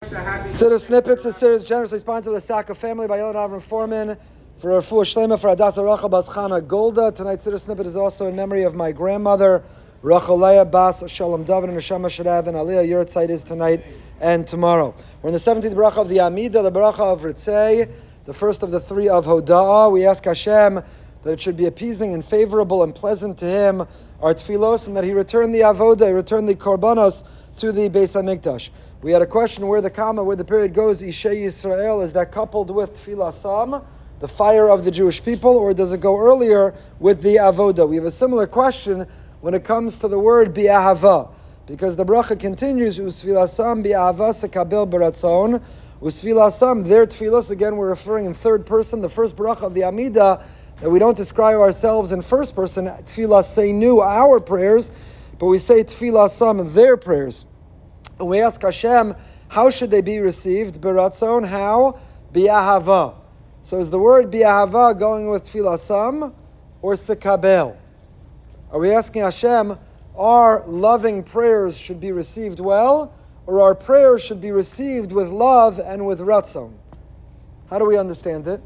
Siddur Snippets. The Siddur is generously sponsored by the Saka family by Yelad Avram Foreman for a Refuah Shlema for Adasa Rachel Bas Chana Golda. Tonight's Siddur Snippet is also in memory of my grandmother, Rachel Leah Bas Shalom David and Neshama Shadav and Aliyah. Your site is tonight and tomorrow. We're in the 17th bracha of the Amida, the bracha of Ritzei, the first of the three of Hoda'ah. We ask Hashem that it should be appeasing and favorable and pleasant to Him, our tfilos, and that He return the avodah, return the korbanos to the Beis HaMikdash. We had a question where the comma, where the period goes, Ishei Yisrael, is that coupled with tfilasam, the fire of the Jewish people, or does it go earlier with the avodah? We have a similar question when it comes to the word bi'ahava, because the bracha continues, Usfilasam bi'ahava sekabel beratzon, Usfilasam, their tfilos, again we're referring in third person, the first bracha of the Amida, that we don't describe ourselves in first person, tfilas seinu, our prayers, but we say tfilasam, their prayers. And we ask Hashem, how should they be received? Beratzon, how? Bi'ahava. So is the word bi'ahava going with tfilasam or sekabel? Are we asking Hashem, our loving prayers should be received well, or our prayers should be received with love and with ratzon? How do we understand it?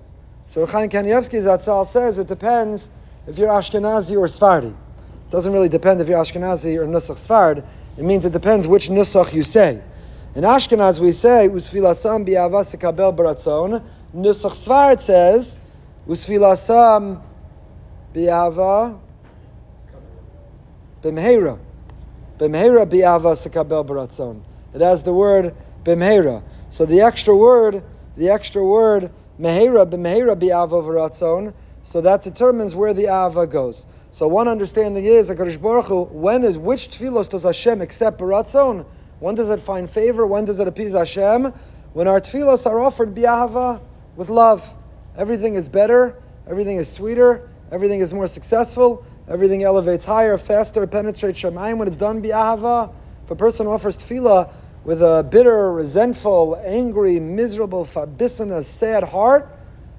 So Chaim Kanievsky Zatzal says it depends if you're Ashkenazi or Sephardi. It doesn't really depend if you're Ashkenazi or Nusach Sfard. It means it depends which Nusach you say. In Ashkenaz we say Usfilasam bi'ava sekabel beratzon. Nusach Sfard says Usfilasam bi'ava b'mheira. B'mheira bi'ava sekabel beratzon. It has the word b'mheira. So the extra word Mehera b'mehera bi'ava v'ratzon, so that determines where the ava goes. So one understanding is, HaKadosh Baruch Hu, which tfilos does Hashem accept b'ratzon? When does it find favor? When does it appease Hashem? When our tfilos are offered bi'ahava, with love. Everything is better, everything is sweeter, everything is more successful, everything elevates higher, faster, penetrates shamayim when it's done bi'ahava. If a person offers tefillah with a bitter, resentful, angry, miserable, fabissina, sad heart,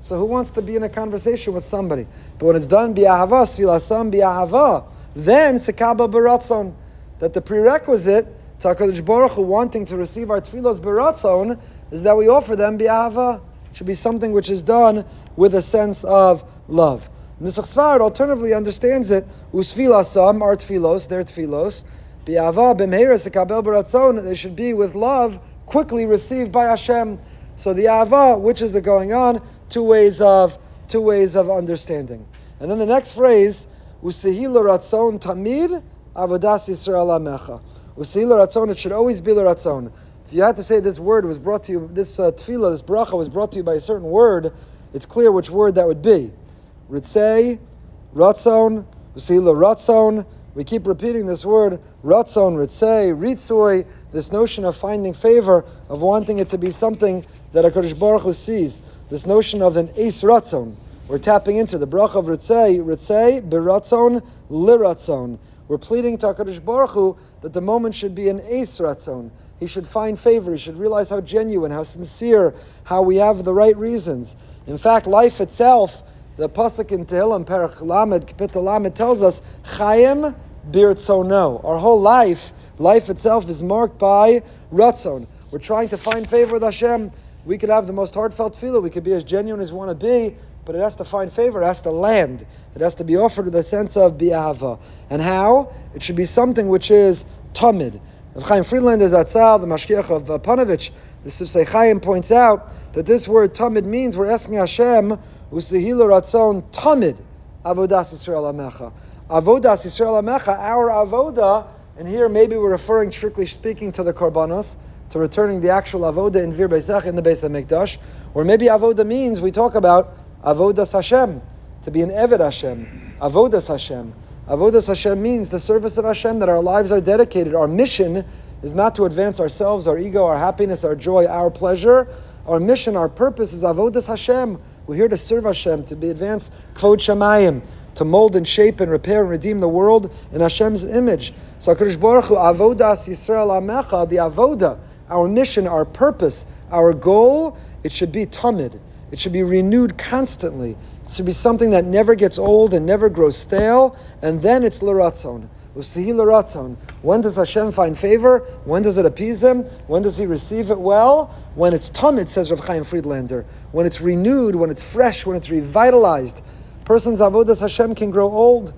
so who wants to be in a conversation with somebody? But when it's done bi'ahava, sfilasam bi'ahava, then sekaba beratzon, that the prerequisite to HaKadosh Baruch Hu wanting to receive our tefillos beratzon is that we offer them bi'ahava. It should be something which is done with a sense of love. Nusach Sfard alternatively understands it, usfilasam, our tefillos, their tefillos, bi'ava b'mheira sekabel beratzon, they should be with love, quickly received by Hashem. So the ava, which is it going on? Two ways of understanding. And then the next phrase, usehi l'ratzon tamid avodas Yisrael amecha. Usehi l'ratzon, it should always be l'ratzon. If you had to say this word was brought to you, this tefillah, this bracha was brought to you by a certain word, it's clear which word that would be. Ritzei, ratzon, usehi l'ratzon. We keep repeating this word, ratzon, ritzei, ritzui, this notion of finding favor, of wanting it to be something that HaKadosh Baruch Hu sees. This notion of an eis ratzon. We're tapping into the bracha of ritzei, beratzon, liratzon. We're pleading to HaKadosh Baruch Hu that the moment should be an eis ratzon. He should find favor, he should realize how genuine, how sincere, how we have the right reasons. In fact, life itself, the pasuk in Tehillim, Perach Lamed, Kapitel Lamed tells us, Chaim birtzono. Our whole life itself is marked by ratzon. We're trying to find favor with Hashem. We could have the most heartfelt tefillah. We could be as genuine as we want to be, but it has to find favor. It has to land. It has to be offered with a sense of bi'ahava. And how? It should be something which is tamid. Rav Chaim Friedlander Zatzal, the Mashgiach of Panovich, the Sifsei Chaim points out that this word tamid means we're asking Hashem, Usehi l'ratzon tamid avodas Yisrael amecha. Avodas Yisrael amecha, our avoda, and here maybe we're referring, strictly speaking, to the korbanos, to returning the actual avoda in Vir Beisach, in the Beis HaMikdash, or maybe avoda means we talk about avodas Hashem, to be an eved Hashem, avodas Hashem. Avodas Hashem means the service of Hashem, that our lives are dedicated. Our mission is not to advance ourselves, our ego, our happiness, our joy, our pleasure. Our mission, our purpose is avodas Hashem. We're here to serve Hashem, to be advanced kvod shamayim, to mold and shape and repair and redeem the world in Hashem's image. So HaKadosh Baruch Hu, avodas Yisrael amecha, the avoda, our mission, our purpose, our goal, it should be tamid. It should be renewed constantly. It should be something that never gets old and never grows stale, and then it's l'ratzon. Usihi l'ratzon. When does Hashem find favor? When does it appease him? When does he receive it well? When it's tamid, says Rav Chaim Friedlander. When it's renewed, when it's fresh, when it's revitalized. Person's avodas Hashem can grow old.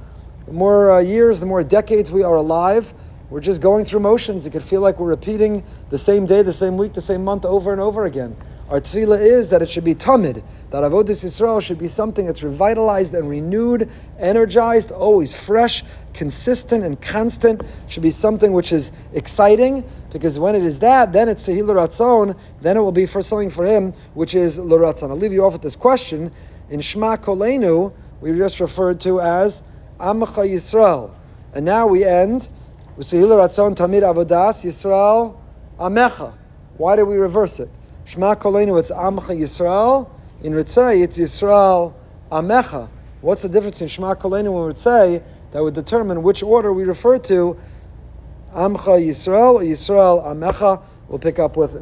The more years, the more decades we are alive, we're just going through motions. It could feel like we're repeating the same day, the same week, the same month over and over again. Our tefillah is that it should be tamid, that avodas Yisrael should be something that's revitalized and renewed, energized, always fresh, consistent and constant. Should be something which is exciting, because when it is that, then it's sehi l'ratzon, then it will be for something for him, which is l'ratzon. I'll leave you off with this question. In Shema Kolenu, we just referred to as Amcha Yisrael. And now we end U'sehil ratzon tamid avodas Yisrael Amecha. Why did we reverse it? Shema Kolenu, it's Amcha Yisrael. In Ritzay, it's Yisrael Amecha. What's the difference in Shema Kolenu and Ritzay that would determine which order we refer to? Amcha Yisrael or Yisrael Amecha. We'll pick up with